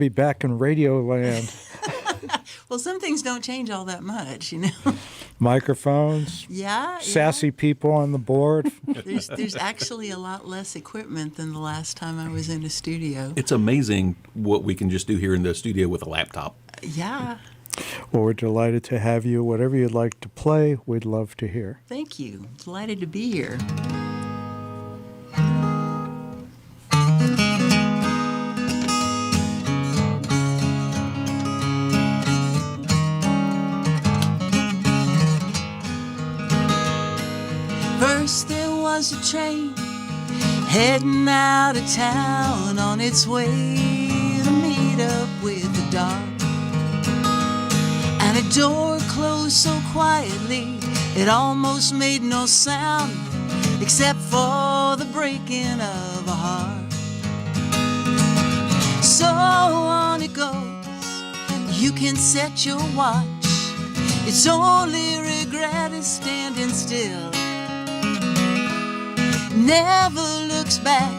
Be back in radio land. Well, some things don't change all that much, you know. Microphones, Yeah. sassy people on the board. There's actually a lot less equipment than the last time I was in a studio. It's amazing what we can just do here in the studio with a laptop. Yeah. Well, we're delighted to have you. Whatever you'd like to play, we'd love to hear. Thank you. Delighted to be here. First there was a train heading out of town on its way to meet up with the dark. And a door closed so quietly it almost made no sound except for the breaking of a heart. So on it goes, you can set your watch. Its only regret is standing still. Never looks back,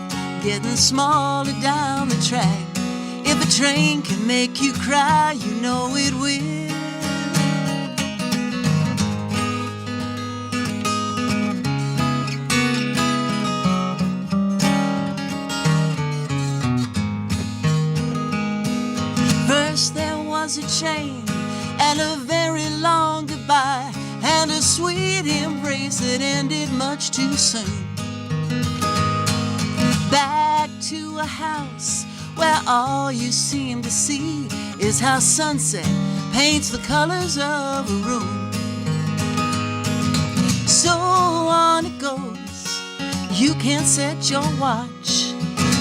getting smaller down the track. If a train can make you cry, you know it will. First there was a chain and a very long goodbye and a sweet embrace that ended much too soon. Back to a house where all you seem to see is how sunset paints the colors of a room. So on it goes, you can't set your watch.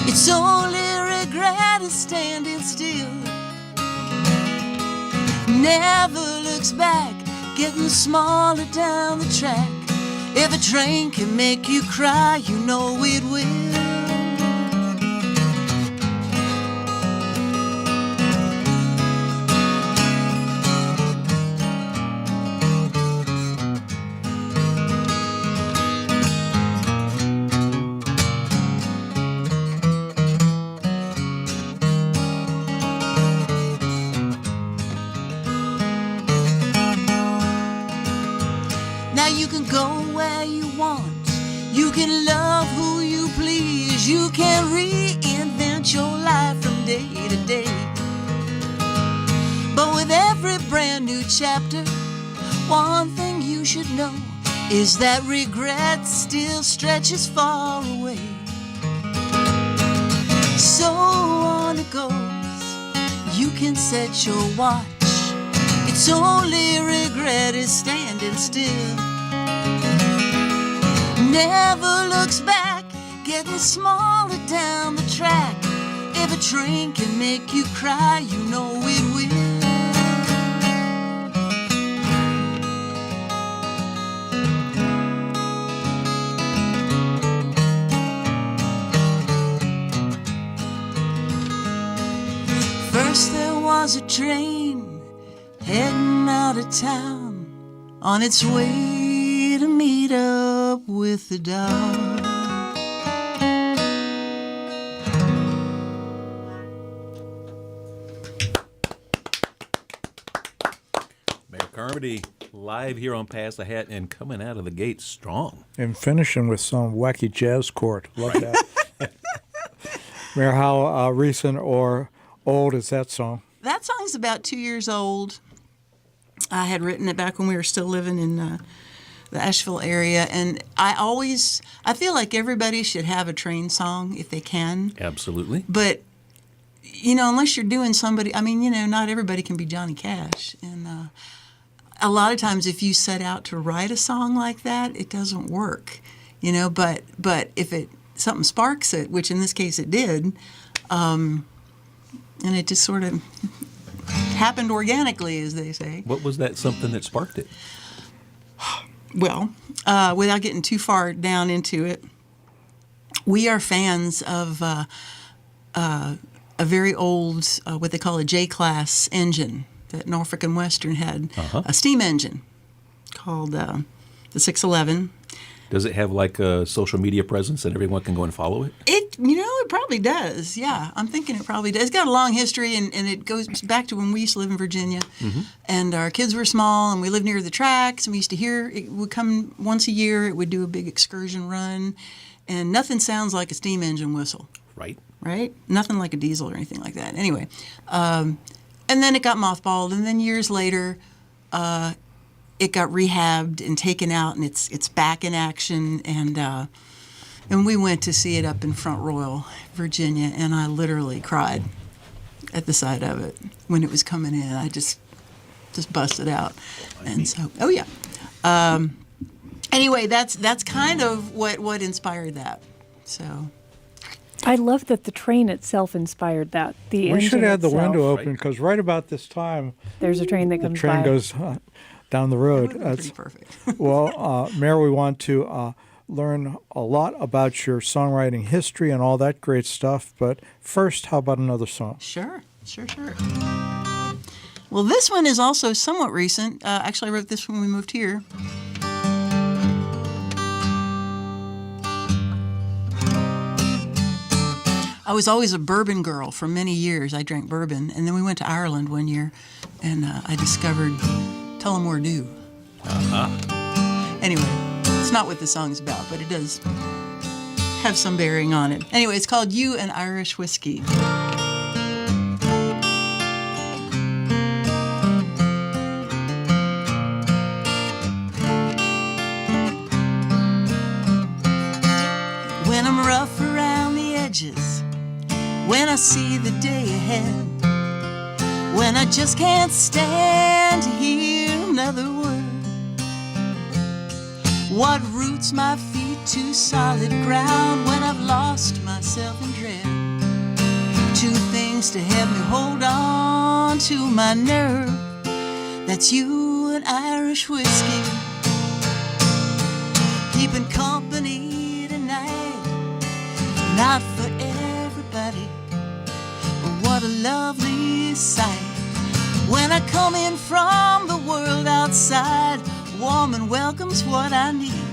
Its only regret is standing still. Never looks back, getting smaller down the track. If a train can make you cry, you know it will. You can go where you want, you can love who you please, you can reinvent your life from day to day. But with every brand new chapter, one thing you should know is that regret still stretches far away. So on it goes, you can set your watch. Its only regret is standing still. Never looks back, getting smaller down the track. If a train can make you cry, you know it will. First there was a train heading out of town on its way to meet up with the dark. Mare Carmody live here on Pass the Hat and coming out of the gate strong. And finishing with some wacky jazz chord. Love that. Mayor, how recent or old is that song? That song's about 2 years old. I had written it back when we were still living in the Asheville area, and I feel like everybody should have a train song if they can. Absolutely. But, you know, unless you're doing somebody, I mean, you know, not everybody can be Johnny Cash. And a lot of times if you set out to write a song like that, it doesn't work, you know, but if something sparks it, which in this case it did, and it just sort of happened organically, as they say. What was that something that sparked it? Well, without getting too far down into it, we are fans of a very old, what they call a J-class engine that Norfolk and Western had, a steam engine called the 611. Does it have like a social media presence and everyone can go and follow it? It probably does. Yeah, I'm thinking it probably does. It's got a long history, and it goes back to when we used to live in Virginia. And our kids were small, and we lived near the tracks, and we used to hear it would come once a year. It would do a big excursion run, and nothing sounds like a steam engine whistle, Right. right? Nothing like a diesel or anything like that. Anyway, and then it got mothballed, and then years later, it got rehabbed and taken out, and it's back in action. And we went to see it up in Front Royal, Virginia, and I literally cried at the sight of it when it was coming in. I just busted out, and so oh yeah. Anyway, that's kind of what inspired that. So. I love that the train itself inspired that. The We should engine have the itself. window open because right about this time, There's a train that the comes train by. goes down the road. Pretty perfect. Well, Mare, we want to learn a lot about your songwriting history and all that great stuff. But first, how about another song? Sure. Well, this one is also somewhat recent. Actually, I wrote this when we moved here. I was always a bourbon girl for many years. I drank bourbon, and then we went to Ireland one year, and I discovered Tullamore Dew. Anyway, it's not what the song's about, but it does have some bearing on it. Anyway, it's called You and Irish Whiskey. When I'm rough around the edges, when I see the day ahead, when I just can't stand to hear another word, what roots my feet to solid ground when I've lost myself in dread? Two things to help me hold on to my nerve. That's you and Irish whiskey, keeping company tonight. Not for everybody, but what a lovely sight. When I come in from the world outside, warm and welcome's what I need.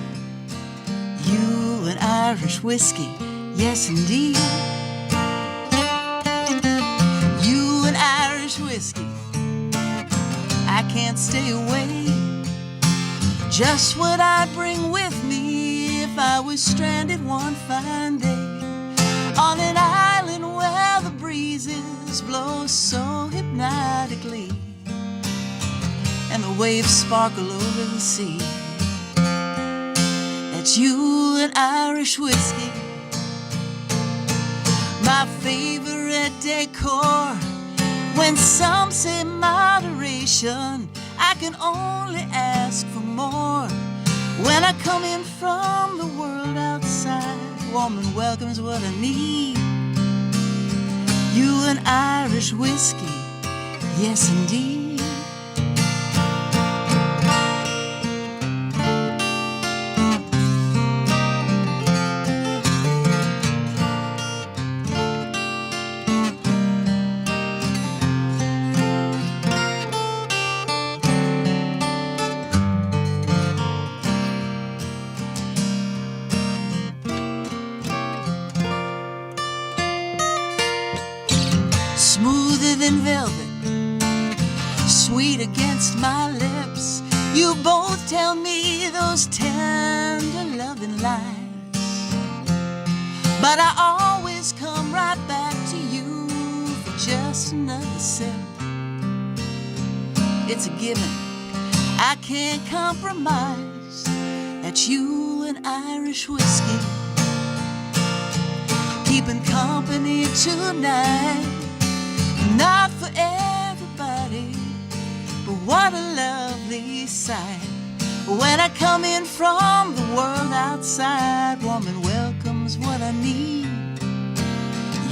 You and Irish whiskey, yes indeed. You and Irish whiskey, I can't stay away. Just what I'd bring with me if I was stranded one fine day on an island where the breezes blow so hypnotically and the waves sparkle over the sea. That's you and Irish whiskey, my favorite decor. When some say moderation, I can only ask for more. When I come in from the world outside, warm and welcome's what I need. You and Irish whiskey, yes indeed. Smoother than velvet, sweet against my lips. You both tell me those tender loving lies, but I always come right back to you for just another sip. It's a given, I can't compromise. That's you and Irish whiskey, keeping company tonight. Not for everybody, but what a lovely sight. When I come in from the world outside, warm and welcome's what I need.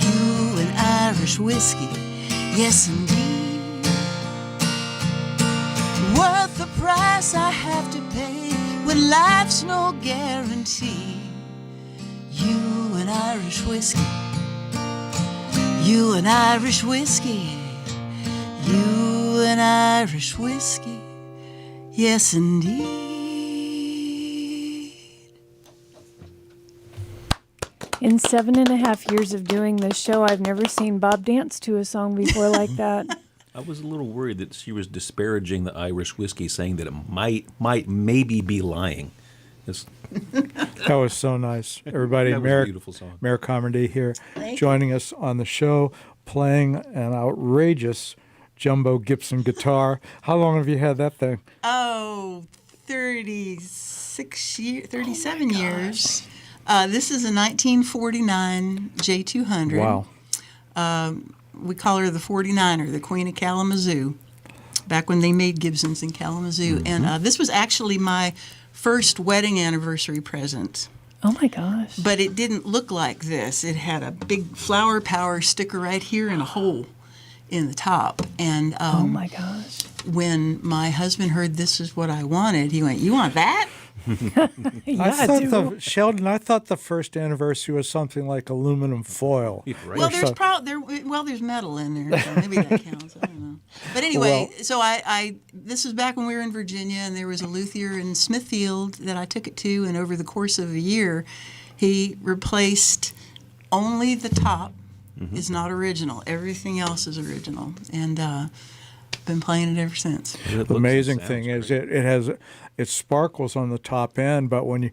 You and Irish whiskey, yes indeed. Worth the price I have to pay when life's no guarantee. You and Irish whiskey, you and Irish whiskey, you and Irish whiskey, yes indeed. In 7.5 years of doing this show, I've never seen Bob dance to a song before like that. I was a little worried that she was disparaging the Irish whiskey, saying that it maybe be lying. It's, That was so nice. Everybody, that was a beautiful song. Mare Carmody here, Thank joining us on the show, playing an outrageous jumbo Gibson guitar. How long have you had that thing? Oh, 37 years. This is a 1949 J200. Wow. We call her the 49er, the Queen of Kalamazoo, back when they made Gibsons in Kalamazoo. And this was actually my first wedding anniversary present. Oh my gosh. But it didn't look like this. It had a big Flower Power sticker right here and a hole in the top. And Oh my gosh. when my husband heard this is what I wanted, he went, "You want that?" Yeah, I dude. thought Sheldon, I thought the first anniversary was something like aluminum foil. Right. Well, Or there's so- there's metal in there, so maybe that counts. I don't know. But anyway, so I this was back when we were in Virginia, and there was a luthier in Smithfield that I took it to, and over the course of a year, he replaced only the top is not original. Everything else is original, and been playing it ever since. It looks The and amazing sounds thing is great. it sparkles on the top end, but when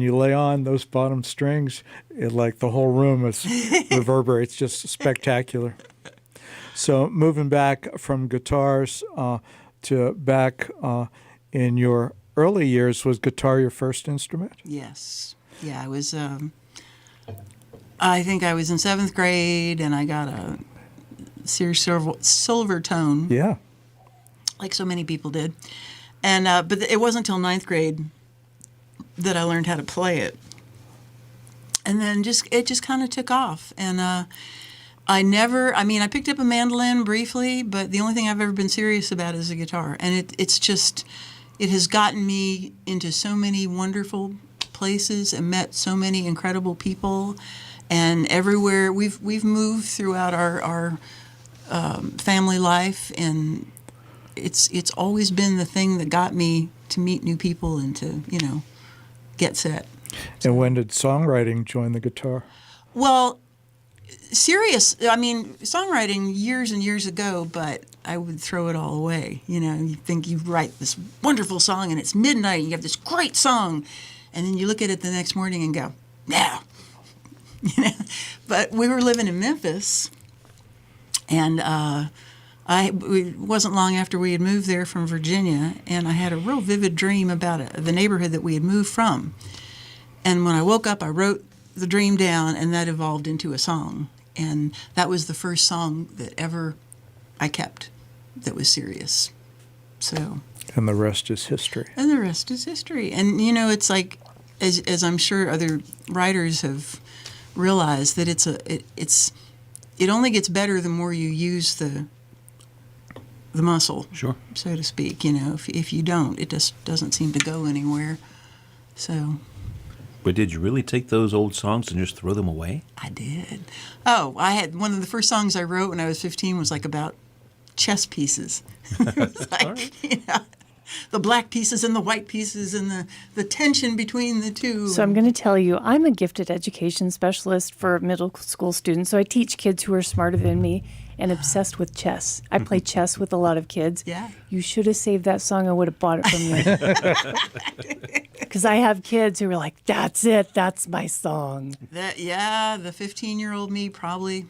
you lay on those bottom strings, it like the whole room is reverberates. Just spectacular. So moving back from guitars to back in your early years, was guitar your first instrument? Yes. Yeah, I was. I think I was in 7th grade, and I got a Sears silver tone, Yeah. like so many people did. And but it wasn't until 9th grade that I learned how to play it. And then it just kind of took off. And I picked up a mandolin briefly, but the only thing I've ever been serious about is a guitar. And it has gotten me into so many wonderful places and met so many incredible people. And everywhere we've moved throughout our family life, and it's always been the thing that got me to meet new people and to get set. And when did songwriting join the guitar? Well, songwriting years and years ago, but I would throw it all away. You think you write this wonderful song and it's midnight and you have this great song, and then you look at it the next morning and go, no. But we were living in Memphis, and it wasn't long after we had moved there from Virginia, and I had a real vivid dream about the neighborhood that we had moved from. And when I woke up, I wrote the dream down, and that evolved into a song. And that was the first song that ever I kept that was serious. So. And the rest is history. And the rest is history. And it's like, as I'm sure other writers have realized, that it only gets better the more you use the muscle, Sure. so to speak. If you don't, it just doesn't seem to go anywhere. So But did you really take those old songs and just throw them away? I did. Oh, I had one of the first songs I wrote when I was 15 was like about chess pieces. It's like, the black pieces and the white pieces and the tension between the two. So I'm going to tell you, I'm a gifted education specialist for middle school students. So I teach kids who are smarter than me and obsessed with chess. I play chess with a lot of kids. Yeah. You should have saved that song. I would have bought it from you. Because I have kids who are like, that's it. That's my song. the 15-year-old me probably,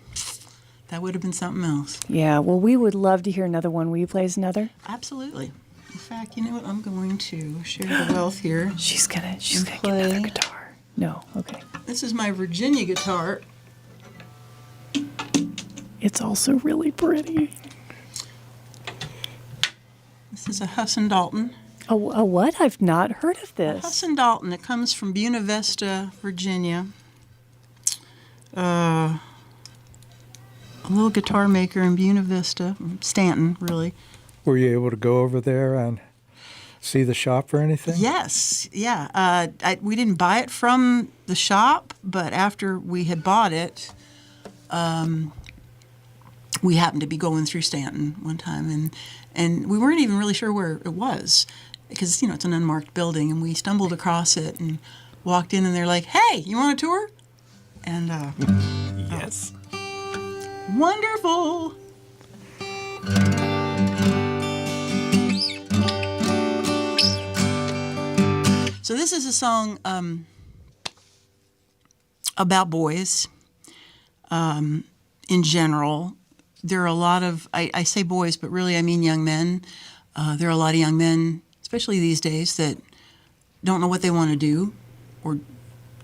that would have been something else. Yeah, well, we would love to hear another one. Will you play us another? Absolutely. In fact, you know what? I'm going to share the wealth here. She's gonna get play. another guitar. No, okay. This is my Virginia guitar. It's also really pretty. This is a Husson Dalton. A what? I've not heard of this. Husson Dalton. It comes from Buena Vista, Virginia. A little guitar maker in Buena Vista, Stanton, really. Were you able to go over there and see the shop or anything? Yes, yeah. We didn't buy it from the shop, but after we had bought it, we happened to be going through Stanton one time, and we weren't even really sure where it was, because it's an unmarked building, and we stumbled across it and walked in, and they're like, "Hey, you want a tour?" And Yes. wonderful. So this is a song about boys in general. There are a lot of, I say boys, but really I mean young men. There are a lot of young men, especially these days, that don't know what they want to do or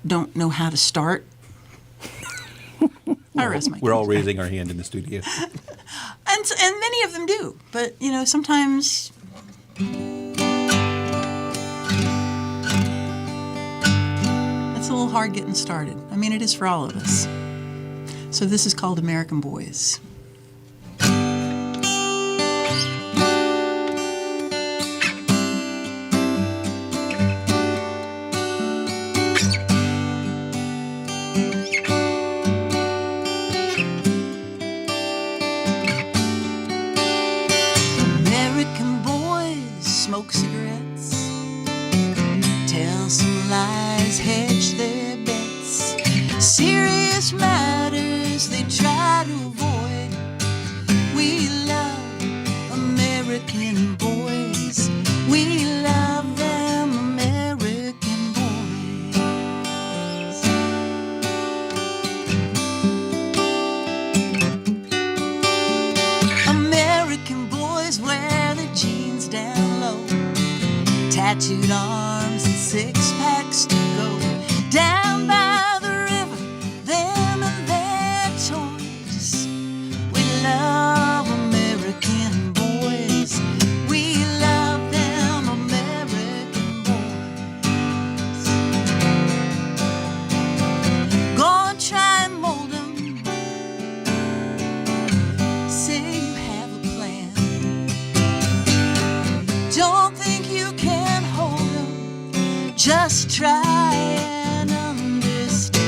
don't know how to start. I rest my We're all case. raising our hand in the studio. And many of them do. But, you know, sometimes it's a little hard getting started. I mean, it is for all of us. So this is called American Boys. American boys smoke cigarettes, tell some lies, hedge their bets. Serious matters they try to avoid. We love American boys. We love them American boys. American boys wear their jeans down low, tattooed arms and six packs to go. Down by the river, them and their toys. We love American boys. We love them American boys. Go and try and mold them. Say you have a plan. Don't think you can hold them. Just try and understand.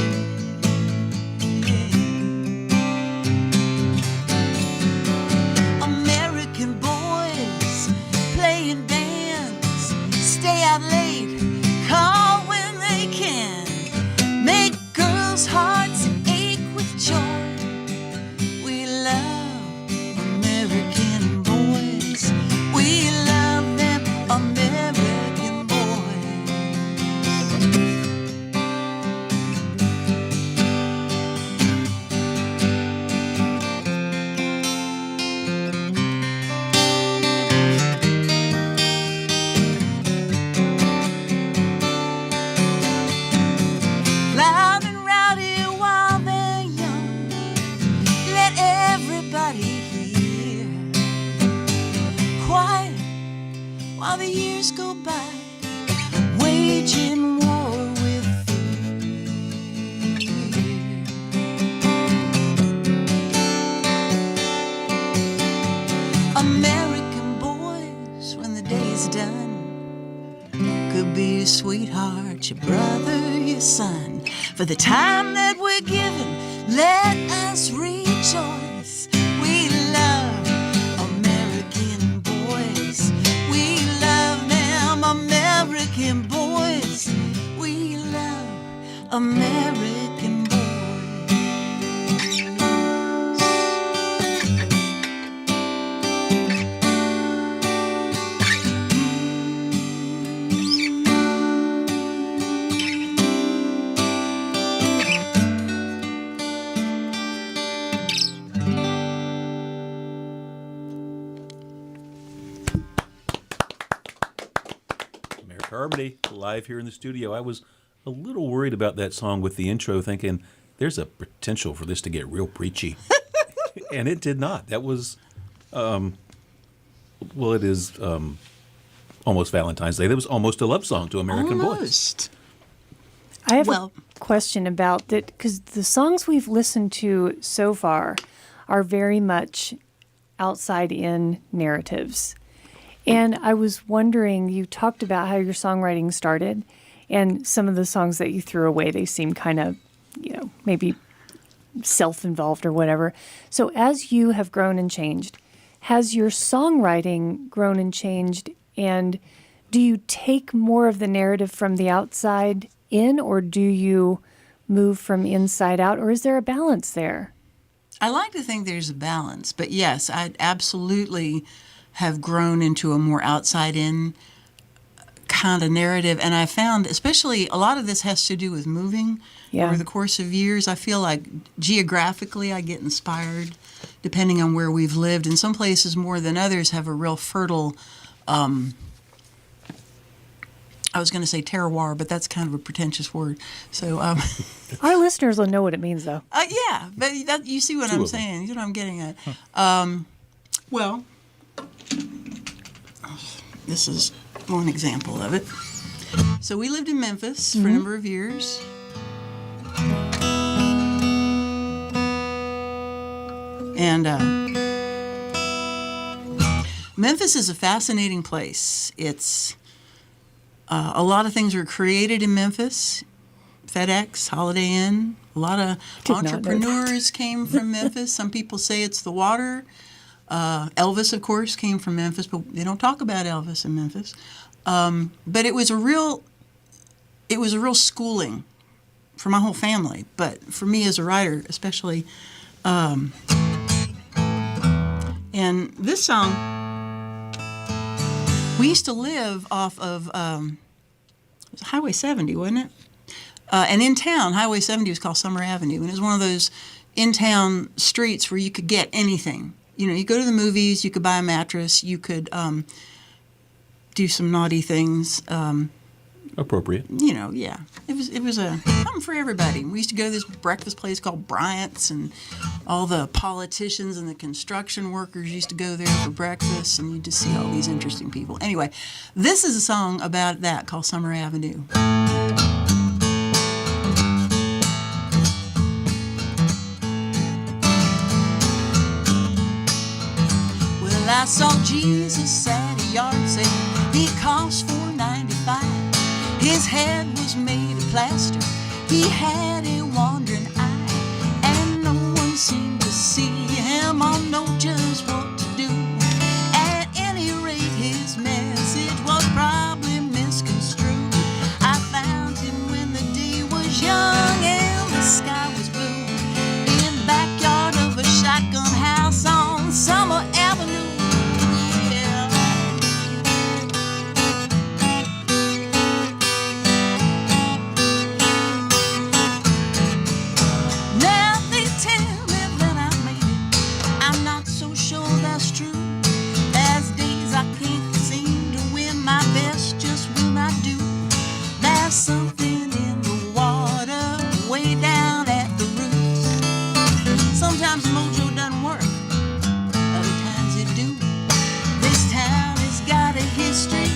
American boys playing bands, stay out late, call when they can, make girls' hearts ache with joy. We love American boys. We love them American boys. Loud and rowdy while they're young, let everybody hear. Quiet while the years go by, waging war with fear. American boys, when the day's done, could be your sweetheart, your brother, your son. For the time that we're given, let us rejoice. We love American boys. We love them American boys. We love American boys. Mare Carmody, live here in the studio. I was a little worried about that song with the intro, thinking there's a potential for this to get real preachy. And it did not. That was, well, it is almost Valentine's Day. That was almost a love song to American boys. Almost. I have Well- a question about that because the songs we've listened to so far are very much outside in narratives. And I was wondering, you talked about how your songwriting started, and some of the songs that you threw away, they seem kind of, maybe self-involved or whatever. So as you have grown and changed, has your songwriting grown and changed? And do you take more of the narrative from the outside in, or do you move from inside out, or is there a balance there? I like to think there's a balance, but yes, I absolutely have grown into a more outside-in kind of narrative, and I found, especially, a lot of this has to do with moving over the course of years. I feel like geographically I get inspired depending on where we've lived, and some places more than others have a real fertile, I was going to say terroir, but that's kind of a pretentious word. So, Our listeners will know what it means, though. yeah, but you see what I'm saying. You know what I'm getting at. Well, this is one example of it. So we lived in Memphis for a number of years. And Memphis is a fascinating place. It's a lot of things were created in Memphis. FedEx, Holiday Inn. A lot of entrepreneurs came from Memphis. Some people say it's the water. Elvis, of course, came from Memphis, but they don't talk about Elvis in Memphis. But it was a real schooling for my whole family. But for me as a writer, especially. And this song, we used to live off of it was Highway 70, wasn't it? And in town, Highway 70 was called Summer Avenue, and it was one of those in-town streets where you could get anything. You know, you go to the movies, you could buy a mattress, you could do some naughty things. Appropriate. You know, yeah. It was a something for everybody. We used to go to this breakfast place called Bryant's, and all the politicians and the construction workers used to go there for breakfast, and you just see all these interesting people. Anyway, this is a song about that called Summer Avenue. Well, I saw Jesus at a yard sale. He cost $4.95. His head was made of plaster. He had a wandering eye, and no one seemed to see him or know just what to do. At any rate, his message was probably misconstrued. I found him when the day was young and the sky was blue, in the backyard of a shotgun house on Summer Avenue. Something in the water way down at the roots. Sometimes mojo doesn't work, other times it do. This town has got a history,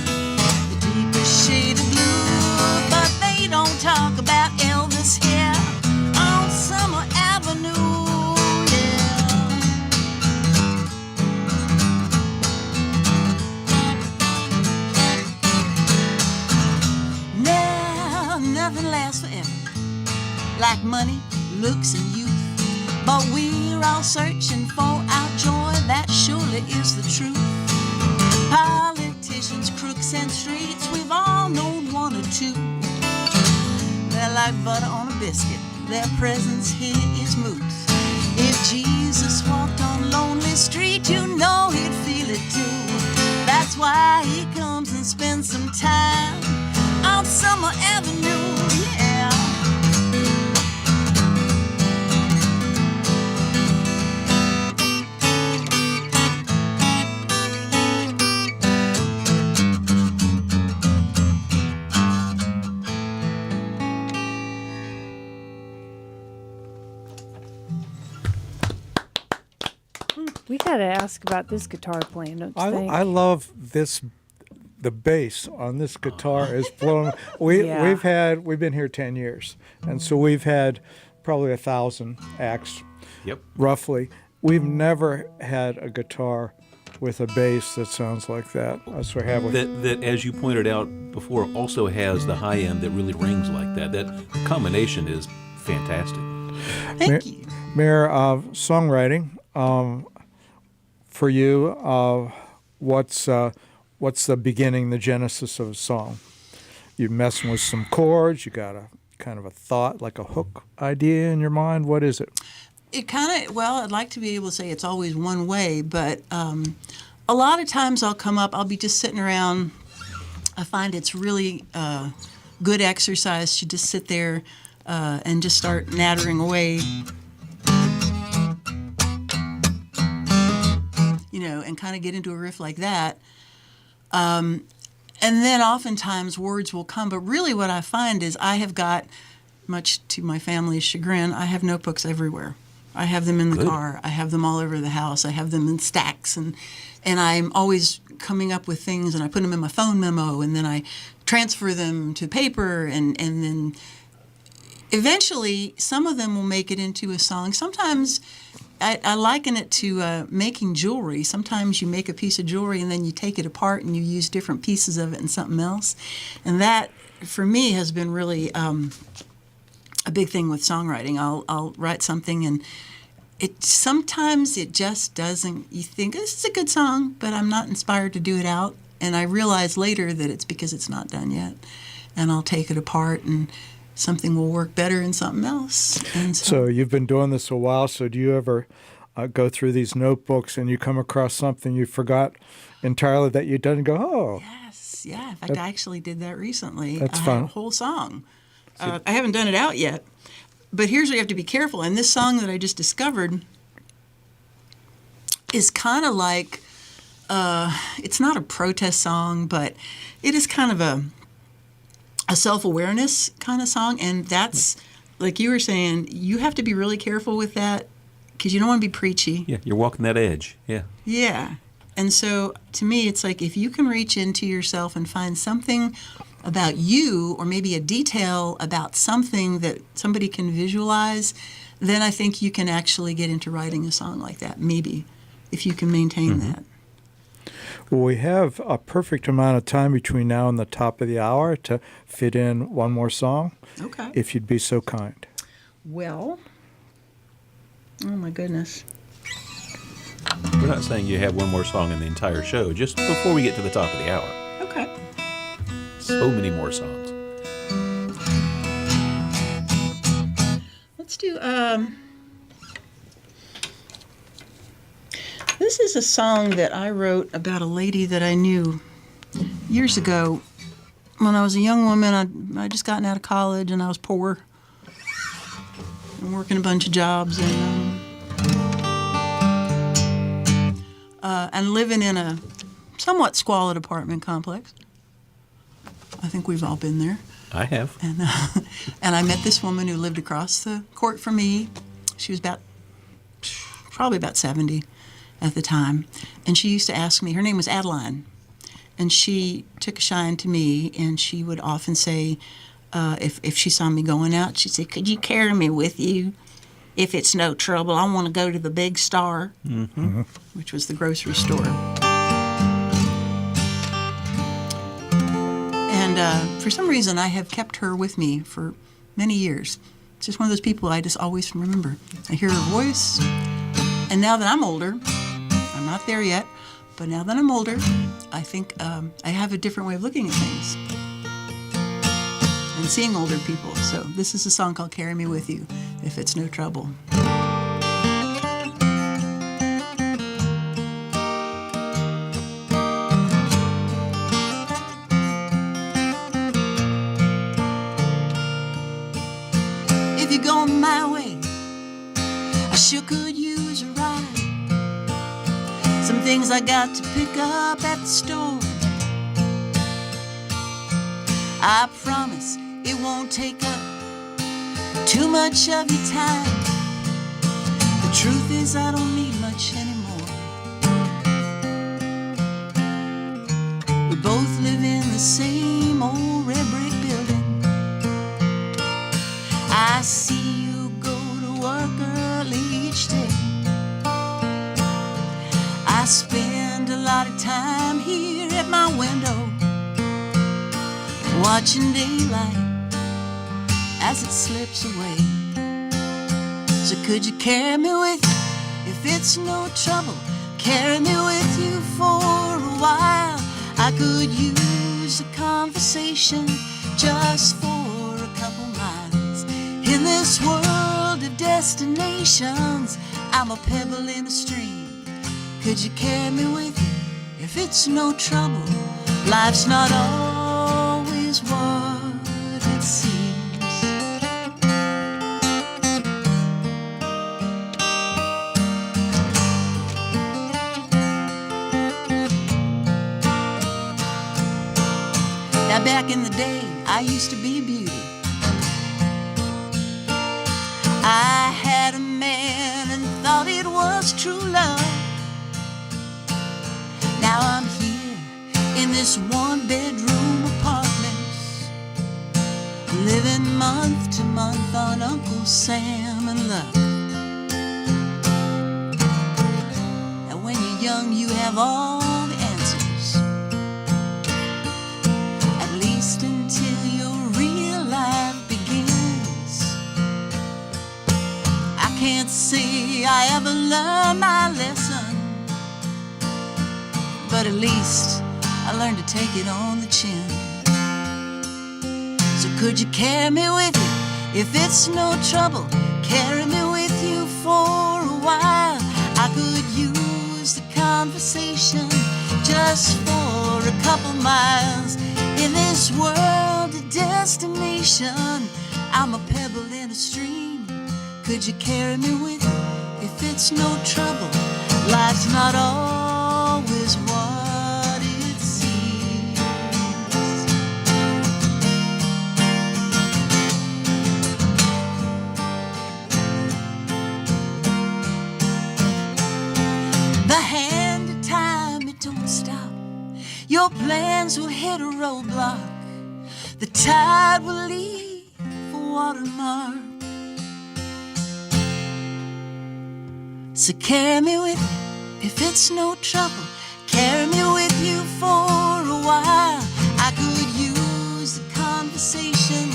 the deepest shade of blue, but they don't talk about Elvis here on Summer Avenue. Nothing lasts forever, like money, looks, and youth. But we're all searching for our joy, that surely is the truth. Politicians, crooks, and streets, we've all known one or two. They're like butter on a biscuit, their presence here is moot. If Jesus walked on lonely street, you know he'd feel it too. That's why he comes and spends some time on Summer Avenue, yeah. We got to ask about this guitar playing, don't you think? I love this. The bass on this guitar is blown. We've been here 10 years, and so we've had probably 1,000 acts, roughly. We've never had a guitar with a bass that sounds like that. So have we. That, as you pointed out before, also has the high end that really rings like that. That combination is fantastic. Thank you. Mare, songwriting for you. What's the beginning, the genesis of a song? You're messing with some chords. You got a kind of a thought, like a hook idea in your mind? What is it? It kind of, well, I'd like to be able to say it's always one way, but a lot of times I'll be just sitting around. I find it's really good exercise to just sit there and just start nattering away, and kind of get into a riff like that. And then oftentimes words will come, but really what I find is I have got, much to my family's chagrin, I have notebooks everywhere. I have them in the car. I have them all over the house. I have them in stacks, and I'm always coming up with things, and I put them in my phone memo, and then I transfer them to paper, and then eventually some of them will make it into a song. Sometimes I liken it to making jewelry. Sometimes you make a piece of jewelry and then you take it apart and you use different pieces of it in something else, and that for me has been really a big thing with songwriting. I'll write something and sometimes it just doesn't, you think this is a good song, but I'm not inspired to do it out, and I realize later that it's because it's not done yet, and I'll take it apart and something will work better in something else. And So you've been doing this a while, so do you ever go through these notebooks and you come across something you forgot entirely that you done and go, oh. Yes, yeah. In fact, I actually did that recently. That's I fun. had a whole song. I haven't done it out yet, but here's where you have to be careful. And this song that I just discovered is kind of like, it's not a protest song, but it is kind of a self-awareness kind of song. And that's, like you were saying, you have to be really careful with that because you don't want to be preachy. Yeah, you're walking that edge. Yeah. Yeah. And so to me, it's like if you can reach into yourself and find something about you, or maybe a detail about something that somebody can visualize, then I think you can actually get into writing a song like that, maybe, if you can maintain that. Well, we have a perfect amount of time between now and the top of the hour to fit in one more song, Okay. if you'd be so kind. Well, oh my goodness. We're not saying you have one more song in the entire show, just before we get to the top of the hour. Okay. So many more songs. Let's do, this is a song that I wrote about a lady that I knew years ago. When I was a young woman, I just gotten out of college and I was poor and working a bunch of jobs and living in a somewhat squalid apartment complex. I think we've all been there. I have. And I met this woman who lived across the court from me. She was probably about 70 at the time. And she used to ask me, her name was Adeline, and she took a shine to me, and she would often say, if she saw me going out, she'd say, "Could you carry me with you? If it's no trouble, I want to go to the Big Star," which was the grocery store. And for some reason, I have kept her with me for many years. It's just one of those people I just always remember. I hear her voice, and now that I'm older, I'm not there yet, but now that I'm older, I think I have a different way of looking at things and seeing older people. So this is a song called "Carry Me With You, If It's No Trouble." If you're going my way, I sure could use a ride. Some things I got to pick up at the store. I promise it won't take up too much of your time. The truth is I don't need much anymore. We both live in the same old red brick building. I see you go to work early each day. I spend a lot of time here at my window, watching daylight as it slips away. So could you carry me with you if it's no trouble? Carry me with you for a while. I could use a conversation just for a couple miles. this world of destinations, I'm a pebble in a stream. Could you carry me with you if it's no trouble? Life's not always what it seems. Now back in the day, I used to be a beauty. I had a man and thought it was true love. Now I'm here in this one-bedroom apartment, living month to month on Uncle Sam and luck. Now when you're young, you have all the answers, at least until your real life begins. I can't say I ever learned my lesson, but at least I learned to take it on the chin. So could you carry me with you if it's no trouble? Carry me with you for a while. I could use the conversation just for a couple miles. In this world of destination, I'm a pebble in a stream. Could you carry me with you if it's no trouble? Life's not always what it seems. The hand of time, it don't stop. Your plans will hit a roadblock. The tide will leave a watermark. So carry me with you if it's no trouble. Carry me with you for a while. I could use the conversation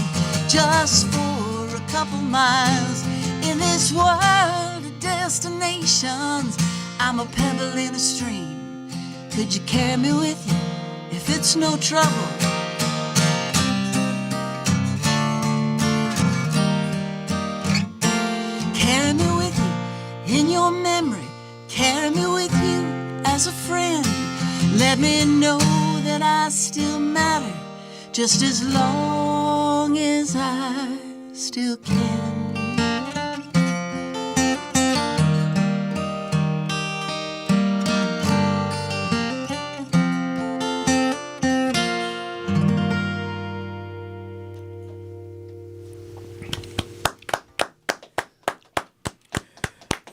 just for a couple miles. In this world of destinations, I'm a pebble in a stream. Could you carry me with you if it's no trouble? Carry me with you in your memory, carry me with you as a friend. Let me know that I still matter, just as long as I still can.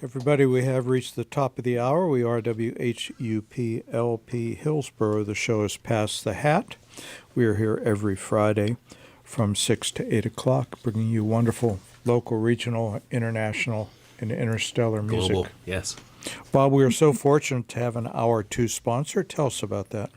Everybody, we have reached the top of the hour. We are WHUP LP Hillsborough. The show is Pass the Hat. We are here every Friday from 6 to 8 o'clock, bringing you wonderful local, regional, international, and interstellar music. Global, yes. Bob, we are so fortunate to have an Hour 2 sponsor. Tell us about that.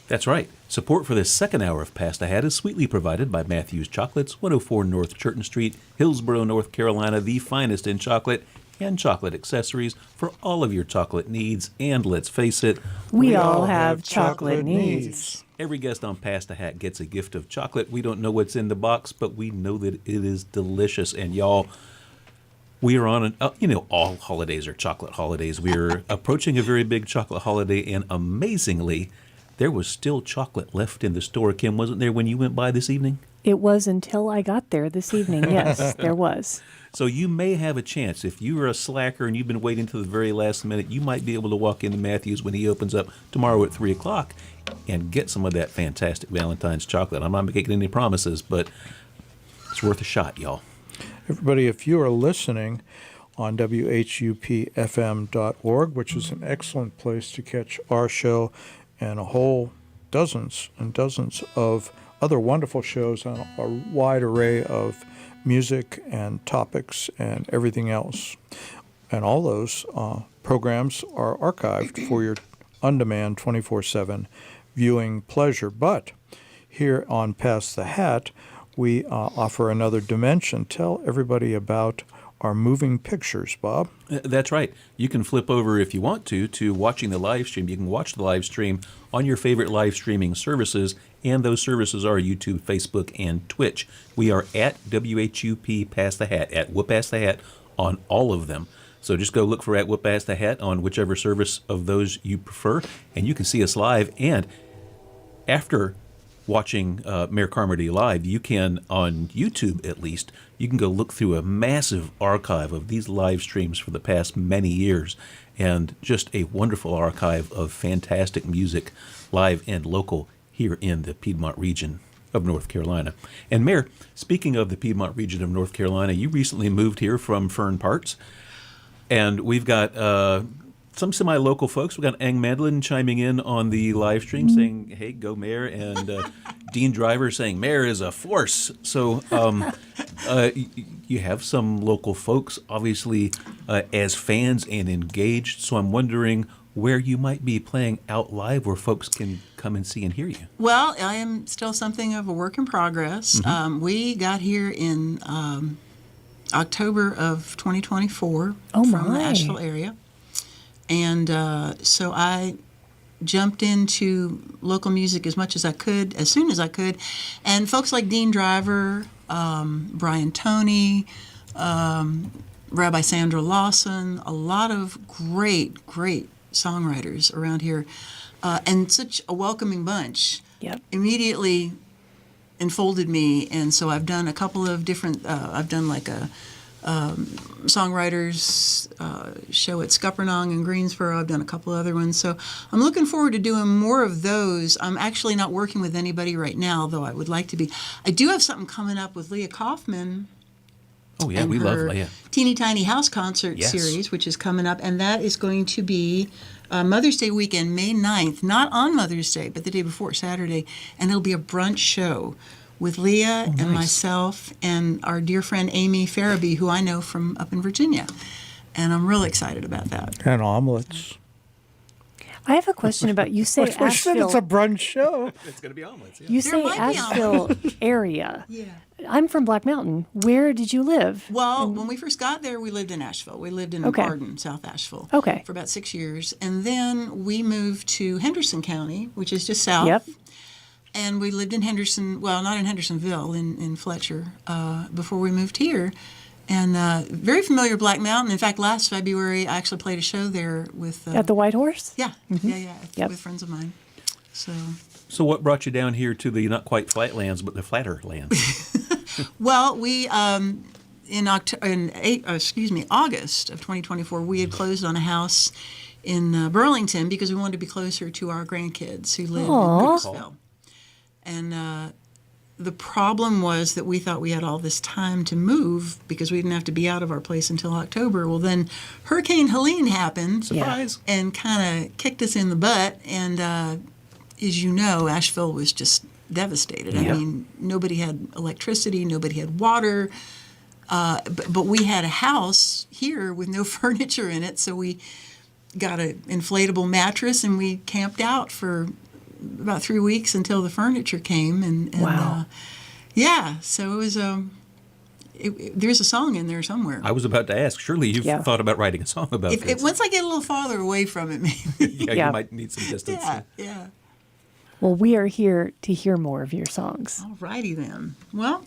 That's right. Support for this second hour of Past the Hat is sweetly provided by Matthews Chocolates, 104 North Churton Street, Hillsborough, North Carolina, the finest in chocolate and chocolate accessories for all of your chocolate needs. And let's face it, We all have chocolate needs. every guest on Past the Hat gets a gift of chocolate. We don't know what's in the box, but we know that it is delicious. And y'all, we are on all holidays are chocolate holidays. We're approaching a very big chocolate holiday, and amazingly, there was still chocolate left in the store. Kim, wasn't there when you went by this evening? It was until I got there this evening. Yes, there was. So you may have a chance. If you are a slacker and you've been waiting to the very last minute, you might be able to walk into Matthews when he opens up tomorrow at 3 o'clock and get some of that fantastic Valentine's chocolate. I'm not making any promises, but it's worth a shot, y'all. Everybody, if you are listening on WHUPFM.org, which is an excellent place to catch our show and a whole dozens and dozens of other wonderful shows on a wide array of music and topics and everything else. And all those programs are archived for your on-demand 24/7 viewing pleasure. But here on Pass the Hat, we offer another dimension. Tell everybody about are moving pictures, Bob. That's right. You can flip over if you want to watching the live stream. You can watch the live stream on your favorite live streaming services, and those services are YouTube, Facebook, and Twitch. We are at WHUP Pass the Hat, at Whoop Pass the Hat on all of them. So just go look for at Whoop Pass the Hat on whichever service of those you prefer, and you can see us live. And after watching Mare Carmody live, you can, on YouTube at least, you can go look through a massive archive of these live streams for the past many years, and just a wonderful archive of fantastic music, live and local, here in the Piedmont region of North Carolina. And Mare, speaking of the Piedmont region of North Carolina, you recently moved here from Fern Parts, and we've got some semi-local folks. We've got Ang Mandlin chiming in on the live stream saying, hey, go Mare, and Dean Driver saying, Mare is a force. So you have some local folks, obviously, as fans and engaged. So I'm wondering where you might be playing out live where folks can come and see and hear you. Well, I am still something of a work in progress. We got here in October of 2024 from the Asheville area. And so I jumped into local music as much as I could, as soon as I could. And folks like Dean Driver, Brian Toney, Rabbi Sandra Lawson, a lot of great songwriters around here, and such a welcoming bunch. Yep. Immediately enfolded me. And so I've done a couple of different, I've done like a songwriters show at Scuppernong in Greensboro. I've done a couple other ones. So I'm looking forward to doing more of those. I'm actually not working with anybody right now, though I would like to be. I do have something coming up with Leah Kaufman. Oh, yeah, we love Leah. Teeny Tiny House Concert series, which is coming up, and that is going to be Mother's Day weekend, May 9th, not on Mother's Day, but the day before, Saturday, and it'll be a brunch show with Leah and myself and our dear friend Amy Farabee, who I know from up in Virginia. And I'm really excited about that. And omelets. I have a question about, you say I said Asheville. it's a brunch show. It's going to be omelets, yeah. You There say might be Asheville area. Yeah. I'm from Black Mountain. Where did you live? Well, when we first got there, we lived in Asheville. We lived in Okay. Arden, South Asheville, Okay. for about 6 years. And then we moved to Henderson County, which is just south. Yep. And we lived in Henderson, well, not in Hendersonville, in Fletcher, before we moved here. And very familiar with Black Mountain. In fact, last February, I actually played a show there with... At the White Horse? Yeah, Yep. with friends of mine. So what brought you down here to the not quite flatlands, but the flatter lands? Well, we in August of 2024, we had closed on a house in Burlington because we wanted to be closer to our grandkids who live in Cooksville. And the problem was that we thought we had all this time to move because we didn't have to be out of our place until October. Well, then Hurricane Helene happened. Surprise. And kind of kicked us in the butt. And as you know, Asheville was just devastated. I mean, nobody had electricity, nobody had water. But we had a house here with no furniture in it, so we got an inflatable mattress and we camped out for about 3 weeks until the furniture came. And Wow. So it was there's a song in there somewhere. I was about to ask, surely you've thought about writing a song about this. Once I get a little farther away from it, maybe. You might need some distance. Yeah. Well, we are here to hear more of your songs. All righty then. Well,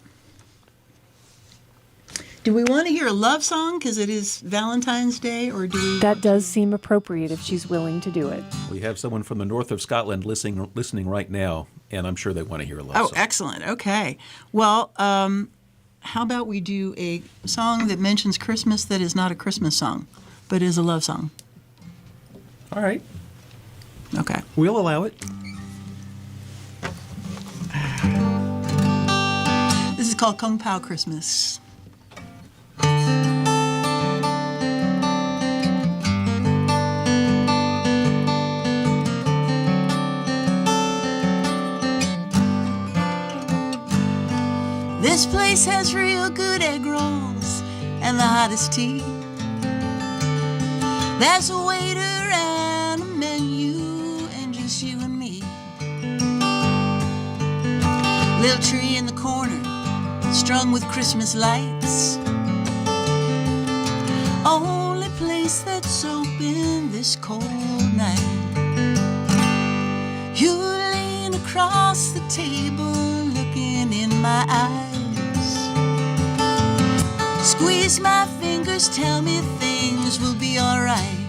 do we want to hear a love song because it is Valentine's Day, or do we? That does seem appropriate if she's willing to do it. We have someone from the north of Scotland listening right now, and I'm sure they want to hear a love Oh, song. excellent. Okay. Well, how about we do a song that mentions Christmas that is not a Christmas song, but is a love song? All right. Okay. We'll allow it. This is called Kung Pao Christmas. This place has real good egg rolls and the hottest tea. There's a waiter and a menu and just you and me. Little tree in the corner strung with Christmas lights. this cold night. You lean across the table, looking in my eyes. Squeeze my fingers, tell me things will be alright.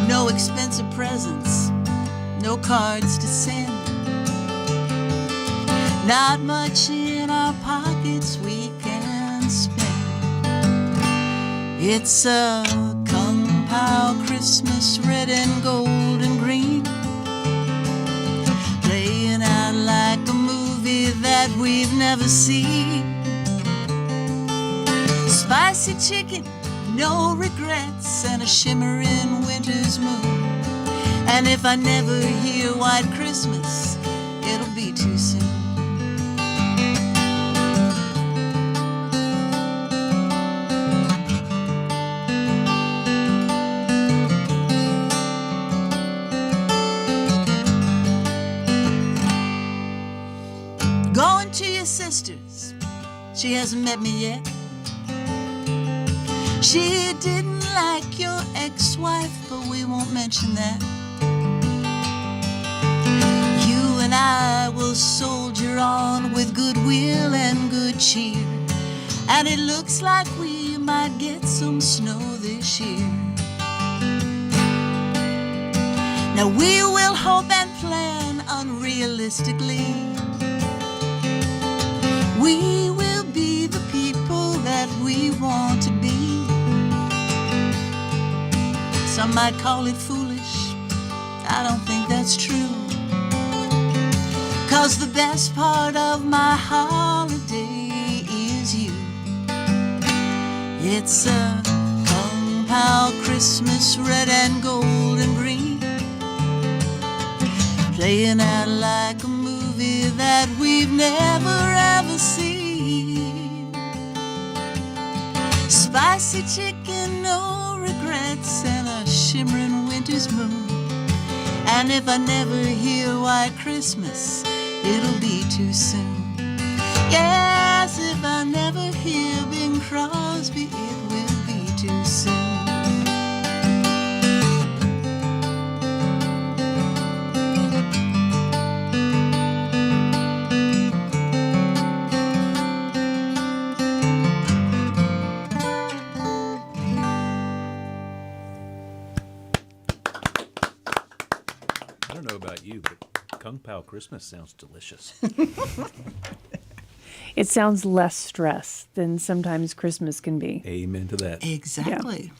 No expensive presents, no cards to send. Not much in our pockets we can spend. It's a Kung Pao Christmas, red and gold and green, playing out like a movie that we've never seen. Spicy chicken, no regrets, and a shimmering winter's moon. And if I never hear White Christmas, it'll be too soon. Going to your sister's, she hasn't met me yet. She didn't like your ex-wife, but we won't mention that. You and I will soldier on with goodwill and good cheer, and it looks like we might get some snow this year. Now we will hope and plan unrealistically. We will be the people that we want to be. Some might call it foolish, I don't think that's true. 'Cause the best part of my holiday is you. It's a Kung Pao Christmas, red and gold and green, playing out like a movie that we've never ever seen. Spicy chicken, no regrets, and a shimmering winter's moon. And if I never hear White Christmas, it'll be too soon. Yes, if I never hear Bing Crosby, it will be too soon. I don't know about you, but Kung Pao Christmas sounds delicious. It sounds less stress than sometimes Christmas can be. Amen to that. Exactly.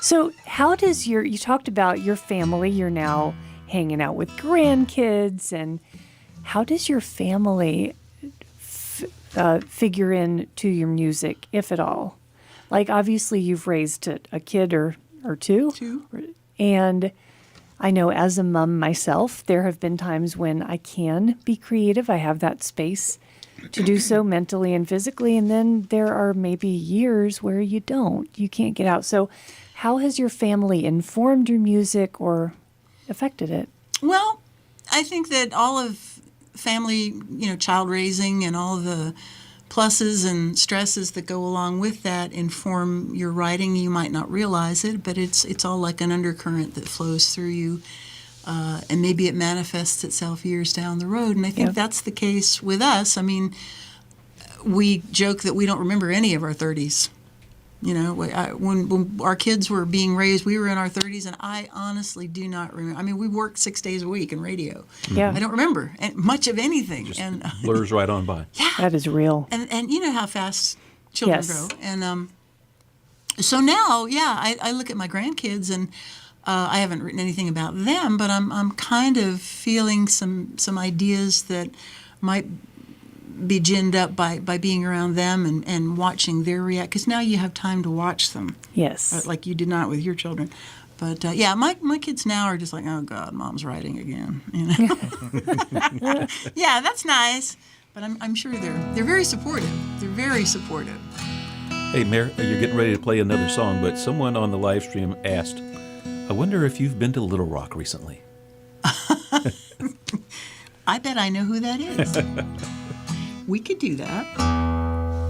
So how does you talked about your family, you're now hanging out with grandkids, and how does your family figure in to your music, if at all? Like, obviously you've raised a kid or two. And I know as a mom myself, there have been times when I can be creative. I have that space to do so mentally and physically. And then there are maybe years where you don't. You can't get out. So how has your family informed your music or affected it? Well, I think that all of family, child raising and all the pluses and stresses that go along with that inform your writing. You might not realize it, but it's all like an undercurrent that flows through you, and maybe it manifests itself years down the road. And I think that's the case with us. I mean, we joke that we don't remember any of our 30s. When our kids were being raised, we were in our 30s, and I honestly do not remember. I mean, we worked 6 days a week in radio. Yeah. I don't remember much of anything. Just and blurs right on by. yeah, That is real. and you know how fast children Yes. grow. And so now, I look at my grandkids, and I haven't written anything about them, but I'm kind of feeling some ideas that might be ginned up by being around them and watching their react, because now you have time to watch them, Yes. like you did not with your children. But my kids now are just like, oh God, Mom's writing again. Yeah, that's nice. But I'm sure they're very supportive. They're very supportive. Hey, Mare, you're getting ready to play another song, but someone on the live stream asked, I wonder if you've been to Little Rock recently. I bet I know who that is. We could do that.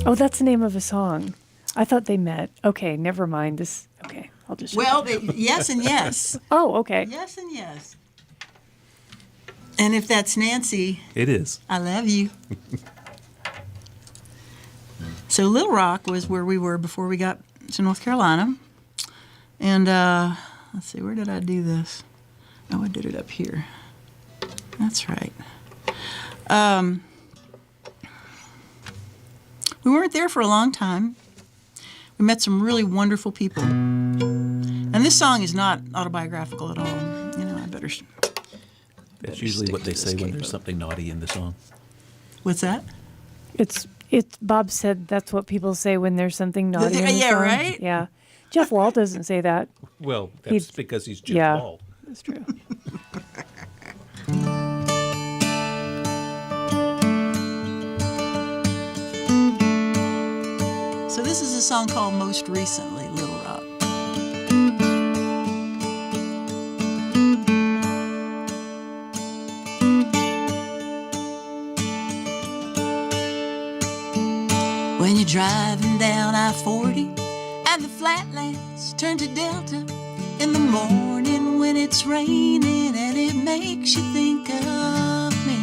Oh, that's the name of a song. I thought they met. Okay, never mind. Okay. I'll just. Well, yes and yes. Oh, okay. Yes and yes. And if that's Nancy, It is. I love you. So Little Rock was where we were before we got to North Carolina. And let's see, where did I do this? Oh, I did it up here. That's right. We weren't there for a long time. We met some really wonderful people. And this song is not autobiographical at all. You know, I better. That's usually stick what to they this say when capo. there's something naughty in the song. What's that? It's Bob said that's what people say when there's something naughty in the Yeah, song. right? Yeah. Jeff Wall doesn't say that. Well, He'd- that's because he's Jeff yeah. Wall. That's true. So this is a song called Most Recently, Little Rock. When you're driving down I-40 and the flatlands turn to Delta in the morning when it's raining and it makes you think of me.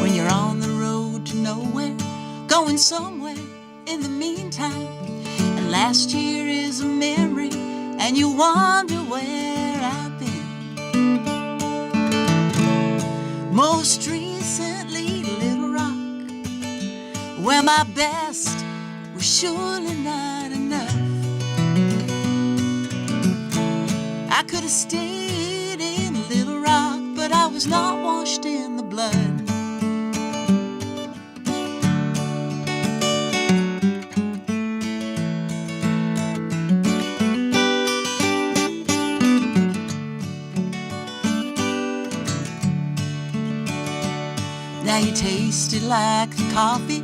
When you're on the road to nowhere, going somewhere in the meantime, and last year is a memory and you wonder where I've been. Most recently, Little Rock, where my best was surely not enough. I could have stayed in Little Rock, but I was not washed in the blood. Now you taste it like the coffee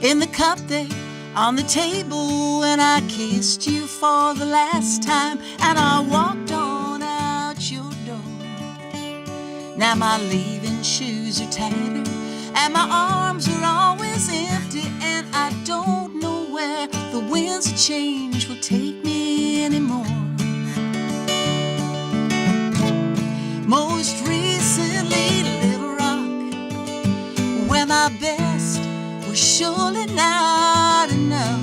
in the cup there on the table when I kissed you for the last time and I walked on out your door. Now my leaving shoes are tattered and my arms are always empty and I don't know where the winds of change will take me anymore. Most recently, Little Rock, where my best was surely not enough.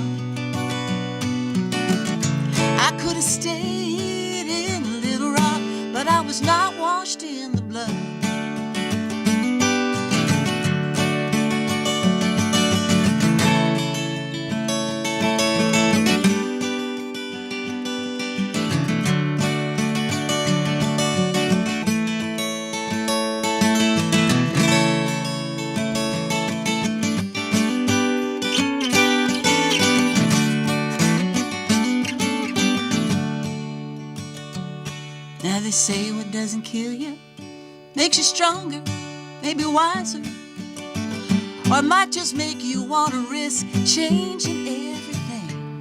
I could have stayed in Little Rock, but I was not washed in the blood. Now they say what doesn't kill you makes you stronger, maybe wiser, or it might just make you want to risk changing everything.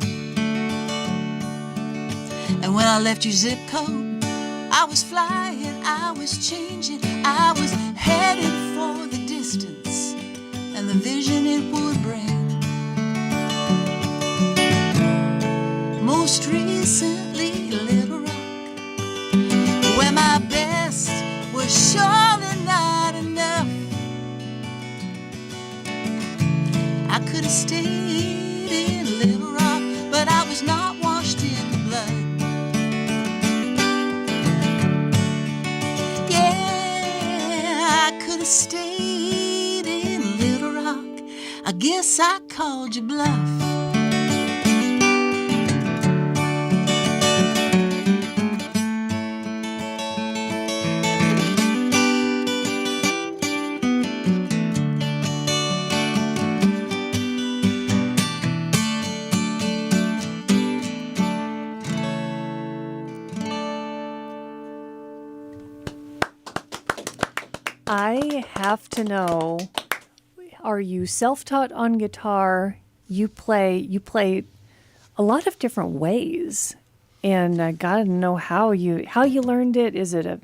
And when I left your zip code, I was flying, I was changing, I was headed for the distance and the vision it would bring. Most recently, Little Rock, where my best was surely not enough. I could have stayed in Little Rock, but I was not washed in the blood. Yeah, I could have stayed in Little Rock. I guess I called you bluff. I have to know, are you self-taught on guitar? You play a lot of different ways. And I got to know how you learned it. Is it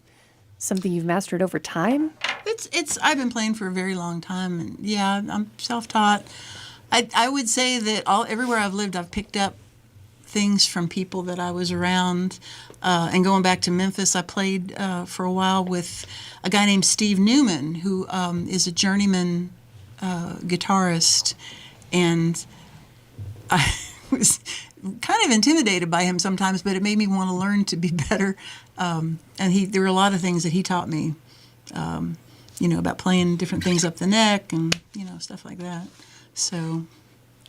something you've mastered over time? I've been playing for a very long time, and yeah, I'm self-taught. I would say that everywhere I've lived, I've picked up things from people that I was around. And going back to Memphis, I played for a while with a guy named Steve Newman, who is a journeyman guitarist, and I was kind of intimidated by him sometimes, but it made me want to learn to be better. And there were a lot of things that he taught me, about playing different things up the neck and, stuff like that. So,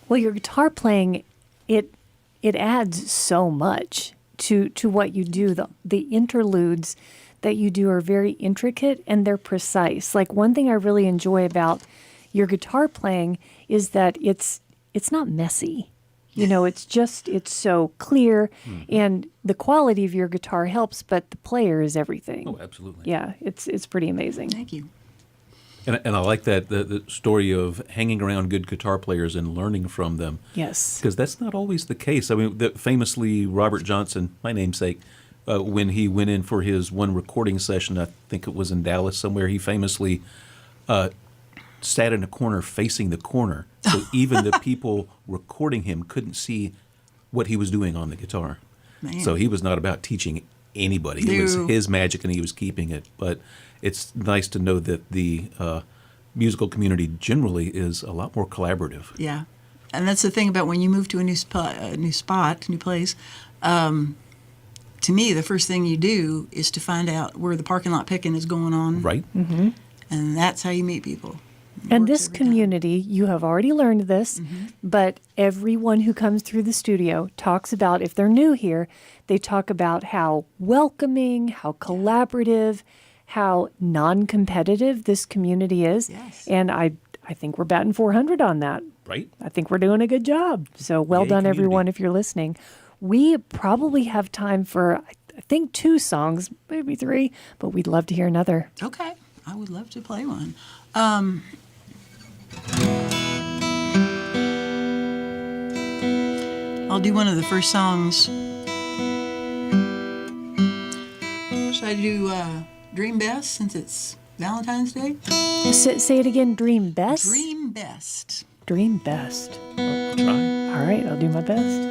Well, your guitar playing, it adds so much to what you do. The interludes that you do are very intricate and they're precise. Like, one thing I really enjoy about your guitar playing is that it's not messy. It's so clear, and the quality of your guitar helps, but the player is everything. Oh, absolutely. Yeah, it's pretty amazing. thank you. And I like that, the story of hanging around good guitar players and learning from them. Yes. Because that's not always the case. I mean, famously, Robert Johnson, my namesake, when he went in for his one recording session, I think it was in Dallas somewhere, he famously sat in a corner facing the corner. So even the people recording him couldn't see what he was doing on the guitar. Man. So he was not about teaching anybody. It was No. his magic and he was keeping it. But it's nice to know that the musical community generally is a lot more collaborative. Yeah, and that's the thing about when you move to a new place. To me, the first thing you do is to find out where the parking lot picking is going on, Right? and that's how you meet people. It And works this every time. community, you have already learned this, but everyone who comes through the studio talks about, if they're new here, they talk about how welcoming, how collaborative, how non-competitive this community is. Yes. And I think we're batting 400 on that. Right? I think we're doing a good job. So well Yay, done, community. everyone, if you're listening. We probably have time for, I think, 2 songs, maybe 3, but we'd love to hear another. Okay, I would love to play one. I'll do one of the first songs. Should I do Dream Best since it's Valentine's Day? Say it again, Dream Best? Dream Best. Dream Best. Try. All right, I'll do my best.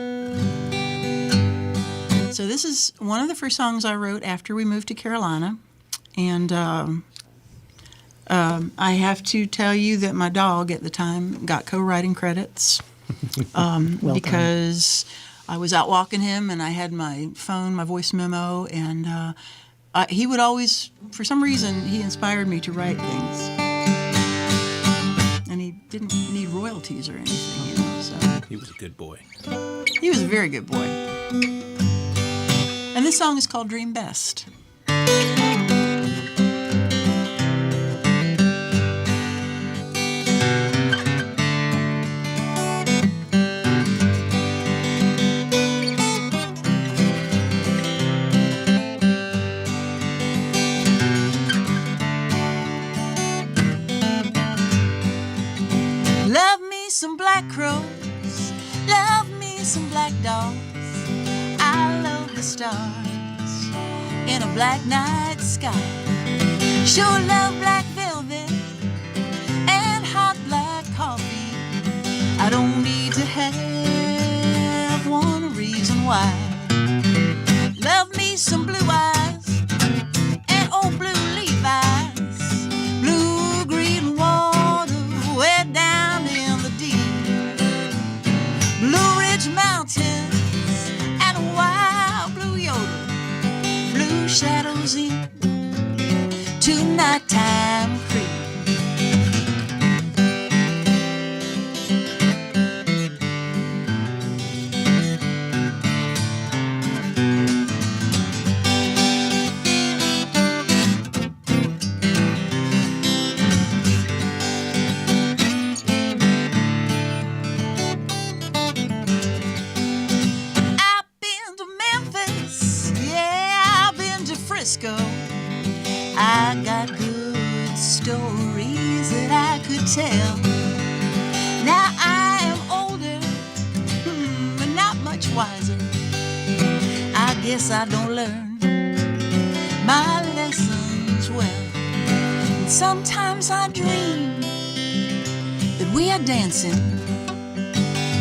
So this is one of the first songs I wrote after we moved to Carolina. And I have to tell you that my dog at the time got co-writing credits because I was out walking him and I had my phone, my voice memo, and he would always, for some reason, he inspired me to write things. And he didn't need royalties or anything, so He was a good boy. he was a very good boy. And this song is called Dream Best. Love me some black crows, love me some black dogs. I love the stars in a black night sky. Sure love black velvet and hot black coffee. I don't need to have one reason why. Love me some blue eyes and old blue Levi's, blue green water way down in the deep, Blue Ridge Mountains and a wild blue yodel, blue shadows into nighttime creep. I've been to Memphis, yeah, I've been to Frisco. I got good stories that I could tell. Now I am older, but not much wiser. I guess I don't learn my lessons well. And sometimes I dream that we are dancing,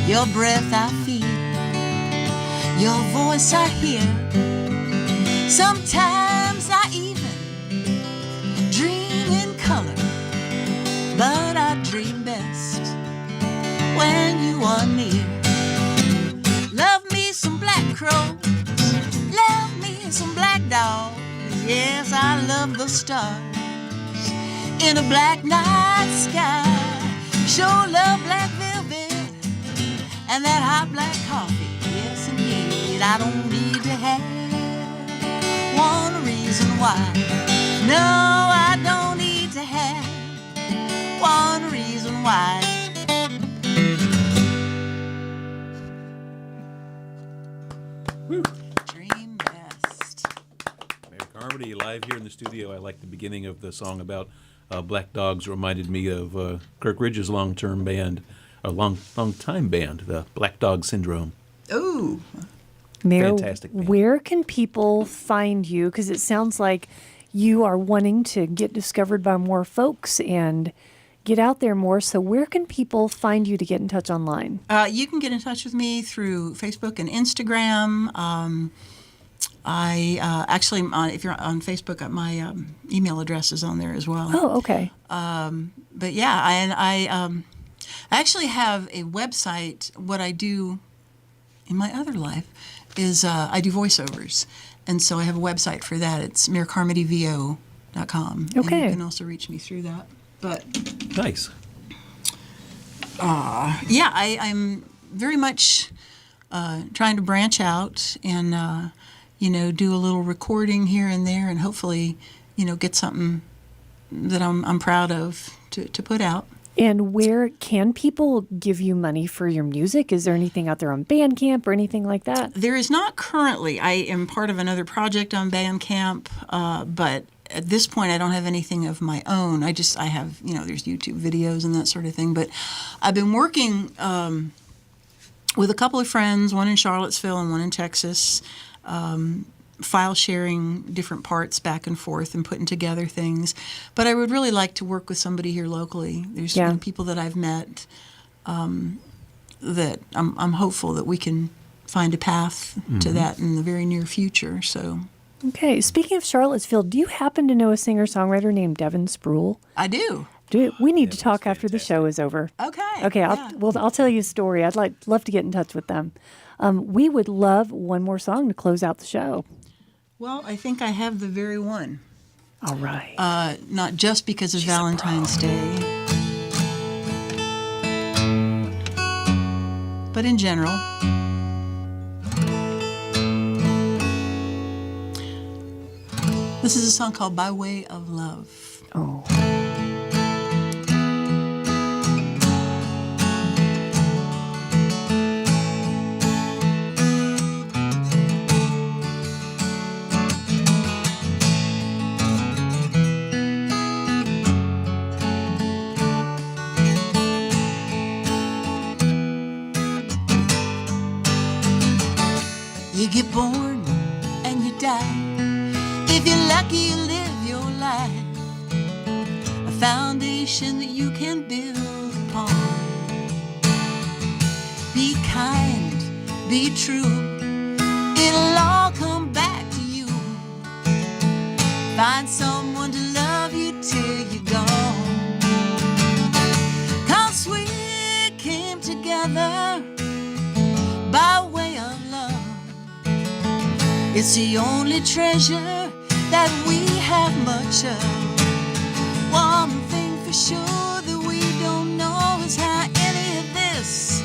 your breath I feel, your voice I hear. Sometimes I even dream in color, but I dream best when you are near. Love me some black crows, love me some black dogs. Yes, I love the stars in a black night sky. Sure love black velvet and that hot black coffee. Yes, indeed, I don't need to have one reason why. No, I don't need to have one reason why. Dream best. Mare Carmody live here in the studio. I like the beginning of the song about black dogs. Reminded me of Kirk Ridge's long-time band, the Black Dog Syndrome. Ooh. Mare, Fantastic band. where can people find you? Because it sounds like you are wanting to get discovered by more folks and get out there more. So where can people find you to get in touch online? You can get in touch with me through Facebook and Instagram. I actually, if you're on Facebook, my email address is on there as well. Oh, okay. But yeah, I actually have a website. What I do in my other life is I do voiceovers. And so I have a website for that. It's marecarmodyvo.com. Okay. And you can also reach me through that. But Nice. yeah, I'm very much trying to branch out and, do a little recording here and there and hopefully, get something that I'm proud of to put out. And where can people give you money for your music? Is there anything out there on Bandcamp or anything like that? There is not currently. I am part of another project on Bandcamp, but at this point I don't have anything of my own. I have, there's YouTube videos and that sort of thing. But I've been working with a couple of friends, one in Charlottesville and one in Texas, file sharing different parts back and forth and putting together things. But I would really like to work with somebody here locally. There's people that I've met that I'm hopeful that we can find a path to that in the very near future. So, Okay. Speaking of Charlottesville, do you happen to know a singer-songwriter named Devin Spruill? I do. We need to talk after the show is over. Okay. Okay, yeah. I'll tell you a story. I'd love to get in touch with them. We would love one more song to close out the show. Well, I think I have the very one. All right. Not just because of Valentine's Day, but in general. This is a song called By Way of Love. Oh. You get born and you die. If you're lucky, you live your life. A foundation that you can build upon. Be kind, be true. It'll all come back to you. Find someone to love you till you're gone. 'Cause we came together by way of love. It's the only treasure that we have much of. One thing for sure that we don't know is how any of this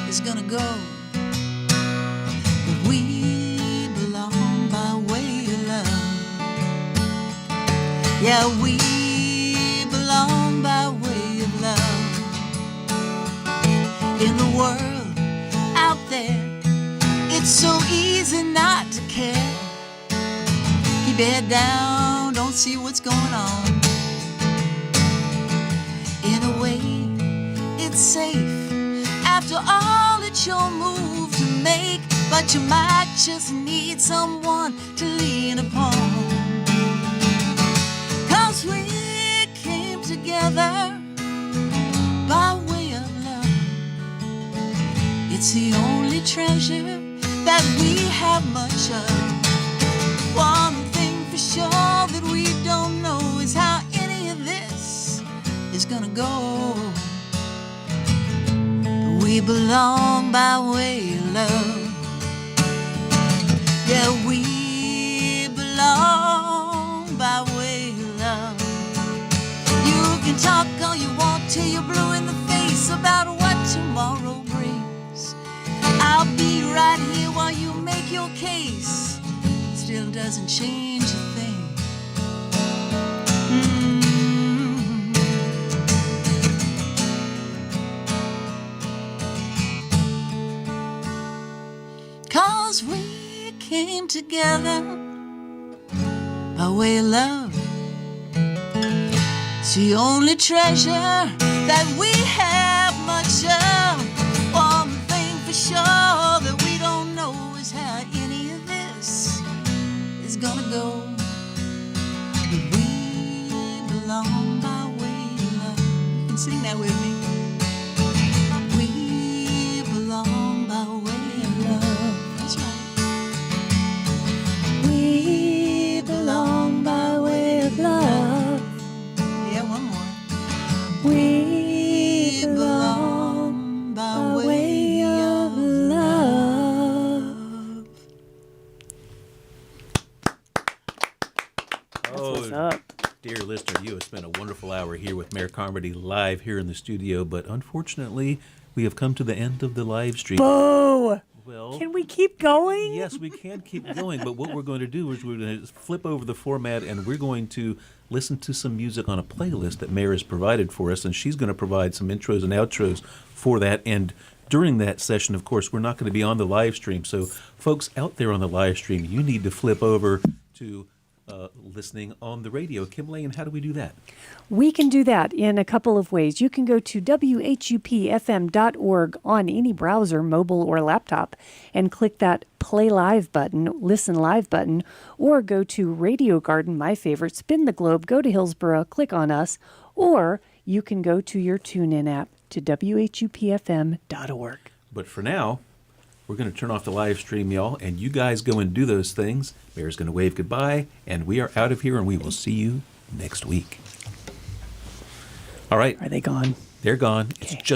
is gonna go. But we belong by way of love. Yeah, we belong by way of love. In the world out there, it's so easy not to care. Keep your head down, don't see what's going on. In a way, it's safe. After all, it's your move to make. But you might just need someone to lean upon. 'Cause we came together by way of love. It's the only treasure that we have much of. One thing for sure that we don't know is how any of this is gonna go. We belong by way of love. Yeah, we belong by way of love. You can talk all you want till you're blue in the face about what tomorrow brings. I'll be right here while you make your case. Still doesn't change a thing. Cause we came together by way of love. It's the only treasure that we have much of. One thing for sure that we don't know is how any of this is gonna go. But we belong by way of love. You can sing that with me. We belong by way of love. That's right. We belong by way of love. Yeah, one more. We belong by way of love. What's up? Dear listener, you have spent a wonderful hour here with Mare Carmody live here in the studio, but unfortunately, we have come to the end of the live stream. Boo! Well, Can we keep going? yes, we can keep going, but what we're going to do is we're going to flip over the format and we're going to listen to some music on a playlist that Mare has provided for us, and she's going to provide some intros and outros for that. And during that session, of course, we're not going to be on the live stream. So, folks out there on the live stream, you need to flip over to listening on the radio. Kim Lane, how do we do that? We can do that in a couple of ways. You can go to WHUPFM.org on any browser, mobile or laptop, and click that Play Live button, Listen Live button, or go to Radio Garden, my favorite, spin the globe, go to Hillsborough, click on us, or you can go to your TuneIn app to WHUPFM.org. But for now, we're going to turn off the live stream, y'all, and you guys go and do those things. Mare's going to wave goodbye, and we are out of here, and we will see you next week. All right. Are they gone? They're gone. Okay. It's just